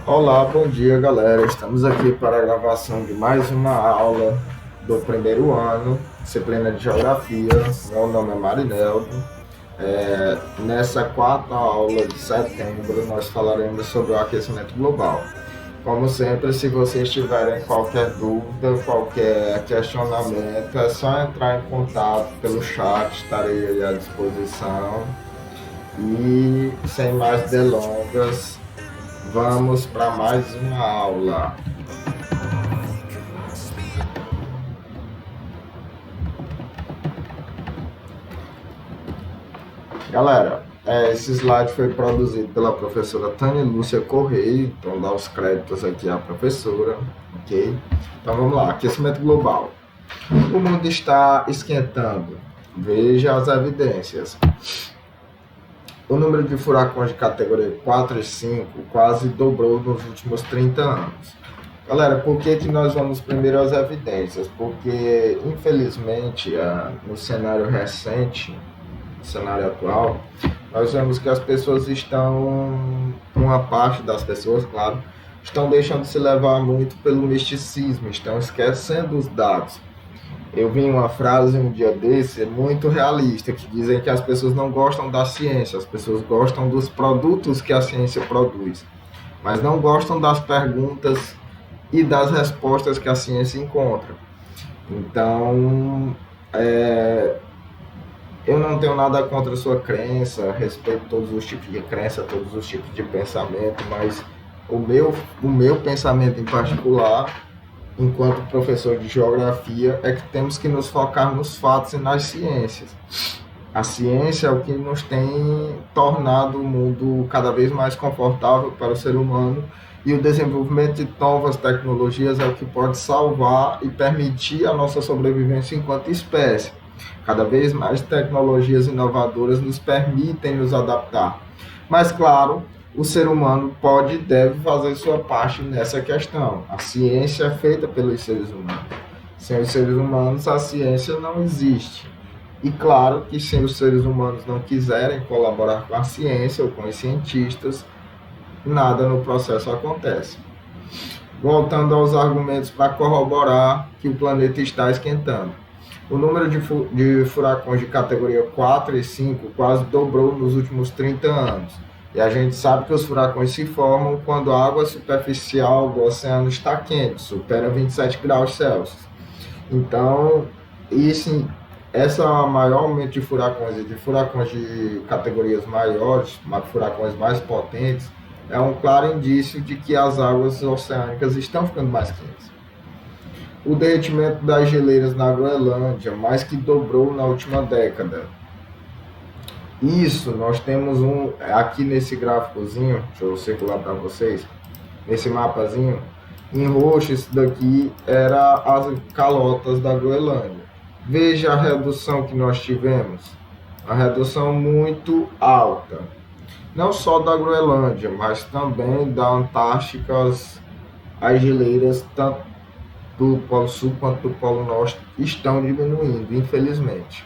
Olá, bom dia galera. Estamos aqui para a gravação de mais uma aula do primeiro ano, disciplina de Geografia. Meu nome é Marineldo. Nessa quarta aula de setembro, nós falaremos sobre o aquecimento global. Como sempre, se vocês tiverem qualquer dúvida, qualquer questionamento, é só entrar em contato pelo chat, estarei à disposição. E sem mais delongas, vamos para mais uma aula. Galera, esse slide foi produzido pela professora Tânia Lúcia Correia, então dá os créditos aqui à professora, ok? Então vamos lá, aquecimento global. O mundo está esquentando. Veja as evidências. O número de furacões de categoria 4 e 5 quase dobrou nos últimos 30 anos. Galera, por que nós vamos primeiro às evidências? Porque, infelizmente, no cenário recente, no cenário atual, nós vemos que as pessoas uma parte das pessoas, claro, estão deixando de se levar muito pelo misticismo, estão esquecendo os dados. Eu vi uma frase um dia desse, muito realista, que dizem que as pessoas não gostam da ciência, as pessoas gostam dos produtos que a ciência produz, mas não gostam das perguntas e das respostas que a ciência encontra. Então, eu não tenho nada contra a sua crença, respeito todos os tipos de crença, todos os tipos de pensamento, mas o meu pensamento em particular, enquanto professor de geografia, é que temos que nos focar nos fatos e nas ciências. A ciência é o que nos tem tornado o mundo cada vez mais confortável para o ser humano, e o desenvolvimento de novas tecnologias é o que pode salvar e permitir a nossa sobrevivência enquanto espécie. Cada vez mais tecnologias inovadoras nos permitem nos adaptar. Mas, claro, o ser humano pode e deve fazer sua parte nessa questão. A ciência é feita pelos seres humanos. Sem os seres humanos, a ciência não existe. E claro que se os seres humanos não quiserem colaborar com a ciência ou com os cientistas, nada no processo acontece. Voltando aos argumentos para corroborar que o planeta está esquentando. O número de furacões de categoria 4 e 5 quase dobrou nos últimos 30 anos. E a gente sabe que os furacões se formam quando a água superficial do oceano está quente, supera 27 graus Celsius. Então, essa maior aumento de furacões e de furacões de categorias maiores, furacões mais potentes, é um claro indício de que as águas oceânicas estão ficando mais quentes. O derretimento das geleiras na Groenlândia mais que dobrou na última década. Isso, nós temos aqui nesse gráficozinho, deixa eu circular para vocês, nesse mapazinho, em roxo, isso daqui era as calotas da Groenlândia. Veja a redução que nós tivemos, a redução muito alta. Não só da Groenlândia, mas também da Antártica, as geleiras, tanto do Polo Sul quanto do Polo Norte, estão diminuindo, infelizmente.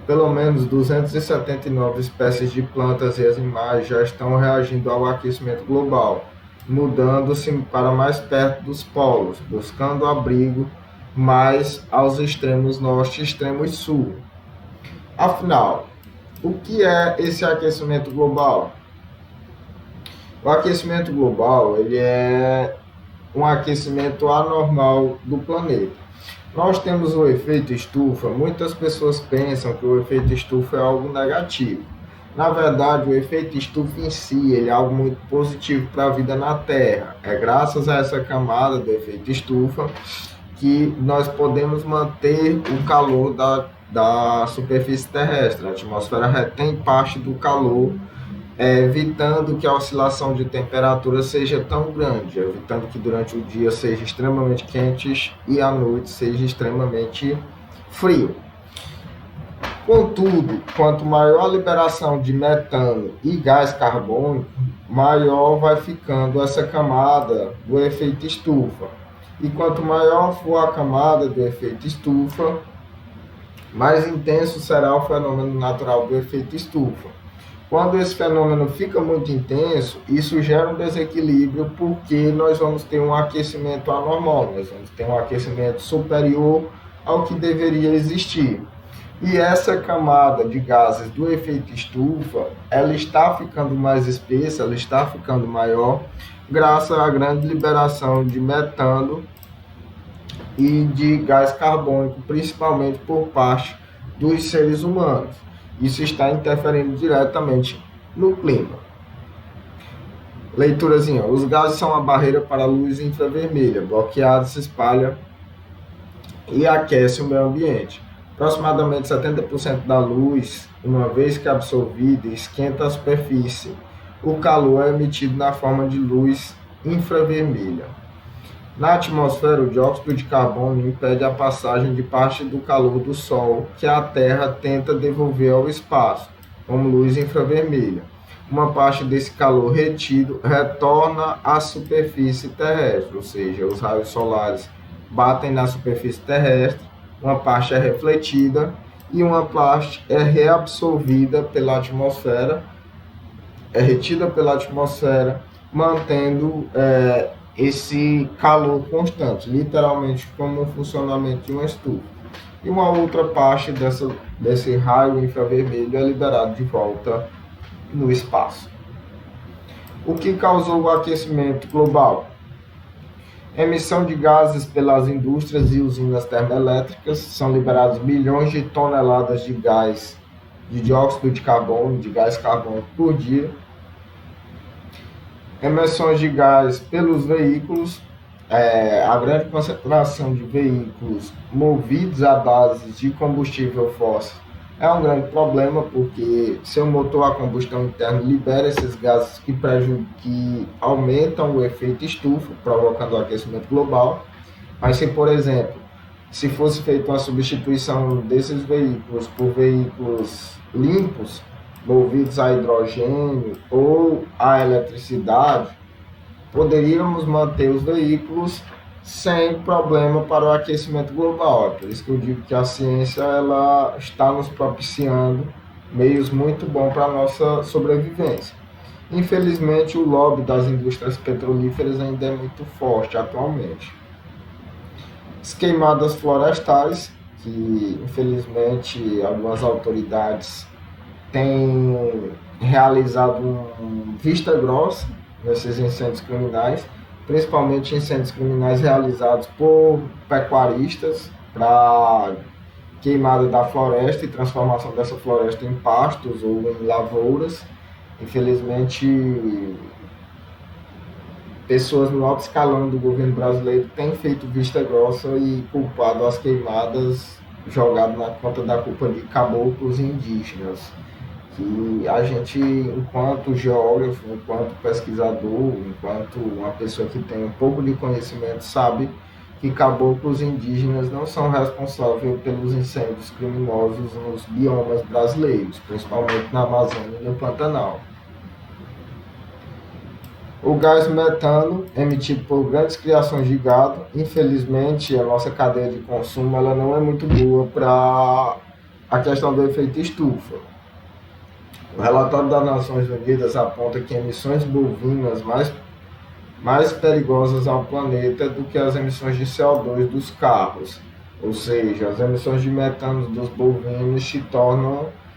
Pelo menos 279 espécies de plantas e animais já estão reagindo ao aquecimento global, mudando-se para mais perto dos polos, buscando abrigo mais aos extremos norte e extremos sul. Afinal, o que é esse aquecimento global? O aquecimento global ele é um aquecimento anormal do planeta. Nós temos o efeito estufa. Muitas pessoas pensam que o efeito estufa é algo negativo. Na verdade, o efeito estufa em si ele é algo muito positivo para a vida na Terra. É graças a essa camada do efeito estufa que nós podemos manter o calor da superfície terrestre. A atmosfera retém parte do calor, evitando que a oscilação de temperatura seja tão grande, evitando que durante o dia seja extremamente quente e à noite seja extremamente frio. Contudo, quanto maior a liberação de metano e gás carbônico, maior vai ficando essa camada do efeito estufa. E quanto maior for a camada do efeito estufa, mais intenso será o fenômeno natural do efeito estufa. Quando esse fenômeno fica muito intenso, isso gera um desequilíbrio porque nós vamos ter um aquecimento anormal, nós vamos ter um aquecimento superior ao que deveria existir. E essa camada de gases do efeito estufa, ela está ficando mais espessa, ela está ficando maior, graças à grande liberação de metano e de gás carbônico, principalmente por parte dos seres humanos. Isso está interferindo diretamente no clima. Leiturazinha. Os gases são uma barreira para a luz infravermelha. Bloqueada, se espalha e aquece o meio ambiente. Aproximadamente 70% da luz, uma vez que absorvida, esquenta a superfície. O calor é emitido na forma de luz infravermelha. Na atmosfera, o dióxido de carbono impede a passagem de parte do calor do Sol que a Terra tenta devolver ao espaço, como luz infravermelha. Uma parte desse calor retido retorna à superfície terrestre, ou seja, os raios solares batem na superfície terrestre, uma parte é refletida e uma parte é reabsorvida pela atmosfera, é retida pela atmosfera, mantendo esse calor constante, literalmente como o funcionamento de uma estufa. E uma outra parte desse raio infravermelho é liberado de volta no espaço. O que causou o aquecimento global? Emissão de gases pelas indústrias e usinas termoelétricas, são liberados milhões de toneladas de gás, de dióxido de carbono, de gás carbônico por dia. Emissões de gás pelos veículos, a grande concentração de veículos movidos à base de combustível fóssil é um grande problema, porque seu motor a combustão interna libera esses gases que aumentam o efeito estufa, provocando o aquecimento global. Mas se, por exemplo, se fosse feita uma substituição desses veículos por veículos limpos, movidos a hidrogênio ou a eletricidade, poderíamos manter os veículos sem problema para o aquecimento global. É por isso que eu digo que a ciência ela está nos propiciando meios muito bons para a nossa sobrevivência. Infelizmente, o lobby das indústrias petrolíferas ainda é muito forte atualmente. As queimadas florestais, que infelizmente algumas autoridades têm realizado vista grossa nesses incêndios criminais, principalmente incêndios criminais realizados por pecuaristas para queimada da floresta e transformação dessa floresta em pastos ou em lavouras. Infelizmente, pessoas no alto escalão do governo brasileiro têm feito vista grossa e culpado as queimadas, jogado na conta da culpa de caboclos e indígenas. Que a gente, enquanto geógrafo, enquanto pesquisador, enquanto uma pessoa que tem um pouco de conhecimento, sabe que caboclos indígenas não são responsáveis pelos incêndios criminosos nos biomas brasileiros, principalmente na Amazônia e no Pantanal. O gás metano, emitido por grandes criações de gado, infelizmente a nossa cadeia de consumo ela não é muito boa para a questão do efeito estufa. O relatório das Nações Unidas aponta que emissões bovinas mais perigosas ao planeta do que as emissões de CO2 dos carros. Ou seja, as emissões de metano dos bovinos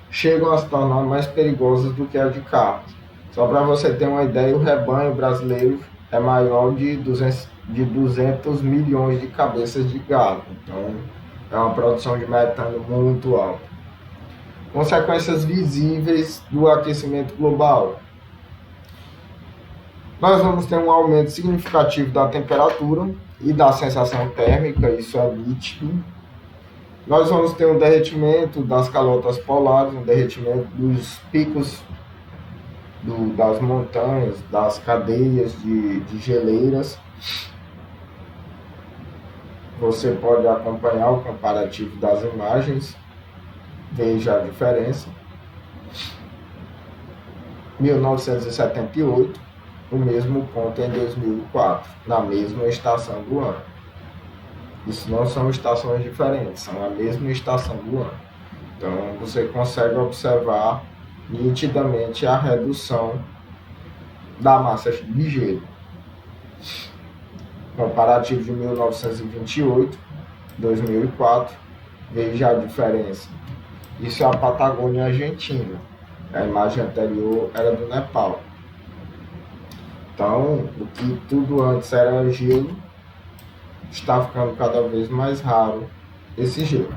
chegam a se tornar mais perigosas do que as de carros. Só para você ter uma ideia, o rebanho brasileiro é maior de 200 milhões de cabeças de gado. Então, é uma produção de metano muito alta. Consequências visíveis do aquecimento global. Nós vamos ter um aumento significativo da temperatura e da sensação térmica, isso é nítido. Nós vamos ter um derretimento das calotas polares, um derretimento dos picos das montanhas, das cadeias de geleiras. Você pode acompanhar o comparativo das imagens. Veja a diferença. 1978, o mesmo ponto em 2004, na mesma estação do ano. Isso não são estações diferentes, são a mesma estação do ano. Então, você consegue observar nitidamente a redução da massa de gelo. Comparativo de 1928, 2004, veja a diferença. Isso é a Patagônia Argentina. A imagem anterior era do Nepal. Então, o que tudo antes era gelo, está ficando cada vez mais raro esse gelo.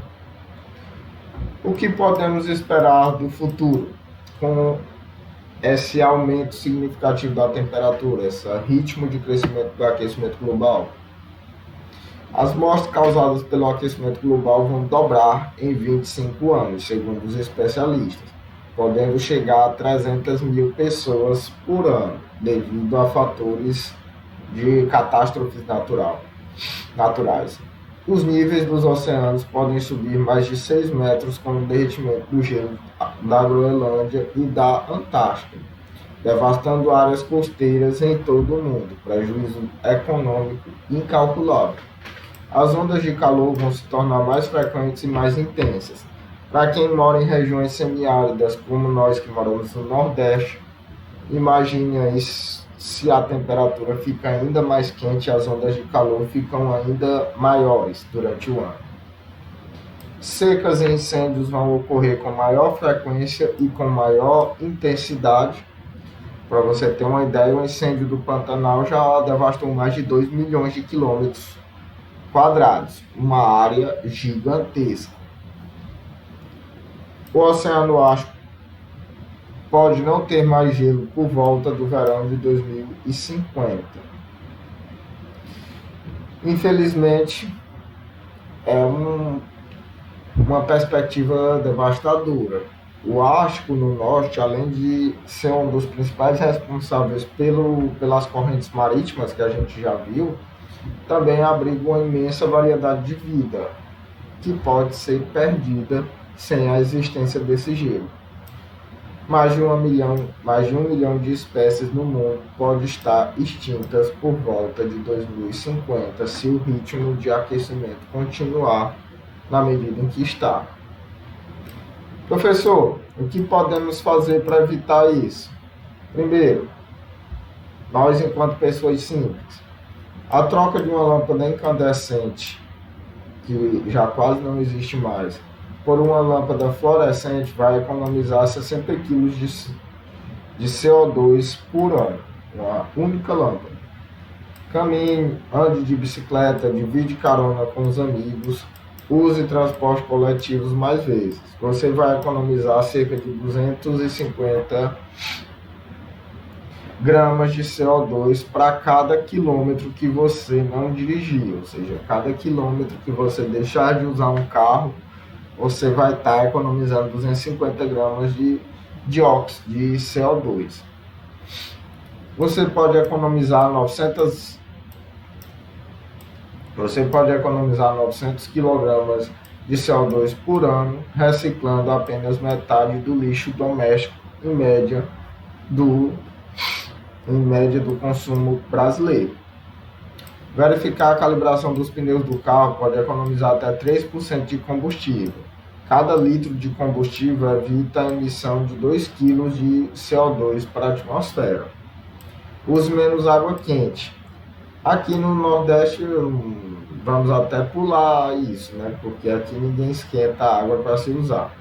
O que podemos esperar do futuro com esse aumento significativo da temperatura, esse ritmo de crescimento do aquecimento global? As mortes causadas pelo aquecimento global vão dobrar em 25 anos, segundo os especialistas, podendo chegar a 300 mil pessoas por ano, devido a fatores de catástrofes naturais. Os níveis dos oceanos podem subir mais de 6 metros com o derretimento do gelo da Groenlândia e da Antártica, devastando áreas costeiras em todo o mundo, prejuízo econômico incalculável. As ondas de calor vão se tornar mais frequentes e mais intensas. Para quem mora em regiões semiáridas, como nós que moramos no Nordeste, imagine aí se a temperatura fica ainda mais quente, as ondas de calor ficam ainda maiores durante o ano. Secas e incêndios vão ocorrer com maior frequência e com maior intensidade. Para você ter uma ideia, o incêndio do Pantanal já devastou mais de 2 milhões de quilômetros quadrados, uma área gigantesca. O Oceano Ártico pode não ter mais gelo por volta do verão de 2050. Infelizmente, é uma perspectiva devastadora. O Ártico no norte, além de ser um dos principais responsáveis pelas correntes marítimas que a gente já viu, também abriga uma imensa variedade de vida, que pode ser perdida sem a existência desse gelo. Mais de 1 milhão de espécies no mundo pode estar extintas por volta de 2050 se o ritmo de aquecimento continuar na medida em que está. Professor, o que podemos fazer para evitar isso? Primeiro, nós enquanto pessoas simples, a troca de uma lâmpada incandescente, que já quase não existe mais, por uma lâmpada fluorescente vai economizar 60 kg de CO2 por ano, uma única lâmpada. Caminhe, ande de bicicleta, divide carona com os amigos, use transportes coletivos mais vezes. Você vai economizar cerca de 250 gramas de CO2 para cada quilômetro que você não dirigir, ou seja, cada quilômetro que você deixar de usar um carro, você vai estar economizando 250 gramas de dióxido de CO2. Você pode economizar 900 kg de CO2 por ano, reciclando apenas metade do lixo doméstico em média do consumo brasileiro. Verificar a calibração dos pneus do carro pode economizar até 3% de combustível. Cada litro de combustível evita a emissão de 2 kg de CO2 para a atmosfera. Use menos água quente. Aqui no Nordeste, vamos até pular isso, né? Porque aqui ninguém esquenta a água para se usar,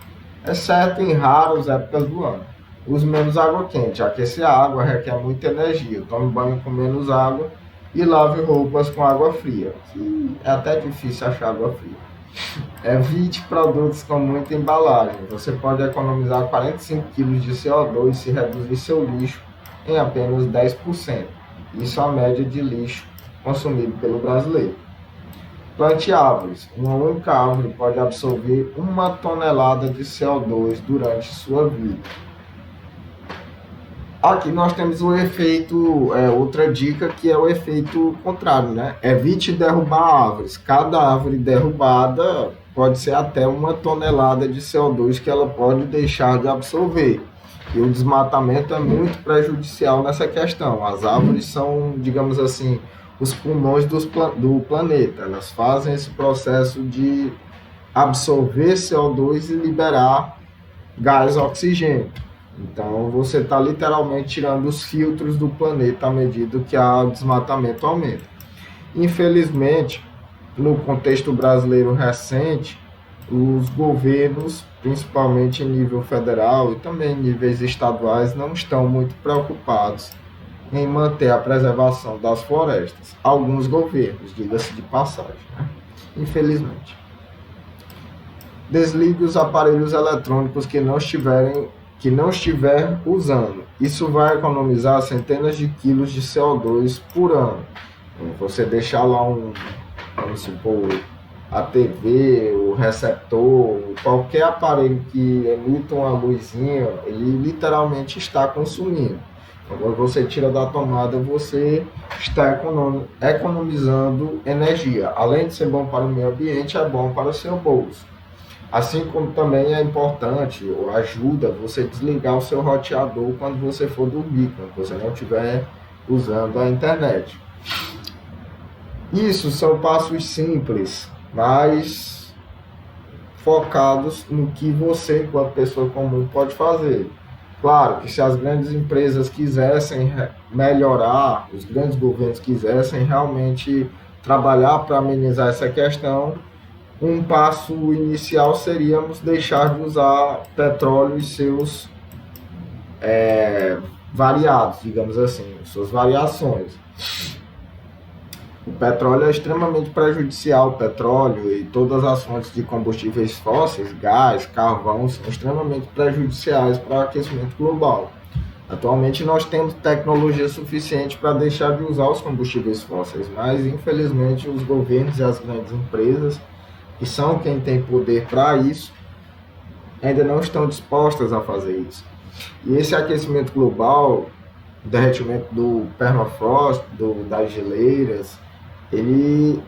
exceto em raras épocas do ano. Use menos água quente. Aquecer a água requer muita energia. Tome banho com menos água e lave roupas com água fria, que é até difícil achar água fria. Evite produtos com muita embalagem. Você pode economizar 45 kg de CO2 se reduzir seu lixo em apenas 10%. Isso é a média de lixo consumido pelo brasileiro. Plante árvores. Uma única árvore pode absorver 1 tonelada de CO2 durante sua vida. Aqui nós temos o efeito, outra dica que é o efeito contrário, né? Evite derrubar árvores. Cada árvore derrubada pode ser até 1 tonelada de CO2 que ela pode deixar de absorver. E o desmatamento é muito prejudicial nessa questão. As árvores são, digamos assim, os pulmões do planeta. Elas fazem esse processo de absorver CO2 e liberar gás oxigênio. Então você está literalmente tirando os filtros do planeta à medida que o desmatamento aumenta. Infelizmente, no contexto brasileiro recente, os governos, principalmente em nível federal e também em níveis estaduais, não estão muito preocupados em manter a preservação das florestas. Alguns governos, diga-se de passagem, né? Infelizmente. Desligue os aparelhos eletrônicos que não estiver usando. Isso vai economizar centenas de quilos de CO2 por ano. Você deixar lá vamos supor, a TV, o receptor, qualquer aparelho que emita uma luzinha, ele literalmente está consumindo. Quando você tira da tomada, você está economizando energia. Além de ser bom para o meio ambiente, é bom para o seu bolso. Assim como também é importante ou ajuda você desligar o seu roteador quando você for dormir, quando você não estiver usando a internet. Isso são passos simples, mas focados no que você, enquanto pessoa comum, pode fazer. Claro que se as grandes empresas quisessem melhorar, os grandes governos quisessem realmente trabalhar para amenizar essa questão, um passo inicial seríamos deixar de usar petróleo e seus variados, digamos assim, suas variações. O petróleo é extremamente prejudicial, o petróleo e todas as fontes de combustíveis fósseis, gás, carvão, são extremamente prejudiciais para o aquecimento global. Atualmente nós temos tecnologia suficiente para deixar de usar os combustíveis fósseis, mas infelizmente os governos e as grandes empresas, que são quem tem poder para isso, ainda não estão dispostas a fazer isso. E esse aquecimento global, o derretimento do permafrost, das geleiras, ele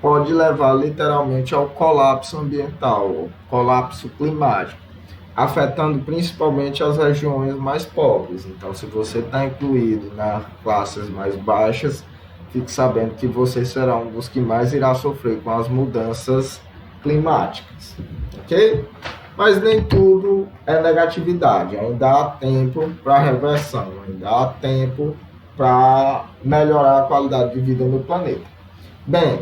pode levar literalmente ao colapso ambiental, ao colapso climático, afetando principalmente as regiões mais pobres. Então, se você está incluído nas classes mais baixas, fique sabendo que você será um dos que mais irá sofrer com as mudanças climáticas, ok? Mas nem tudo é negatividade, ainda há tempo para reversão, ainda há tempo para melhorar a qualidade de vida no planeta. Bem,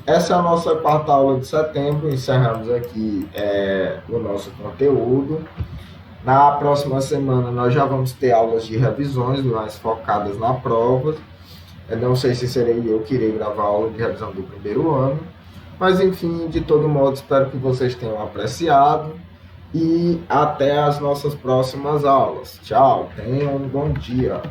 essa é a nossa quarta aula de setembro, encerramos aqui o nosso conteúdo. Na próxima semana nós já vamos ter aulas de revisões mais focadas na prova. Eu não sei se serei eu que irei gravar a aula de revisão do primeiro ano, mas enfim, de todo modo, espero que vocês tenham apreciado e até as nossas próximas aulas. Tchau, tenham um bom dia.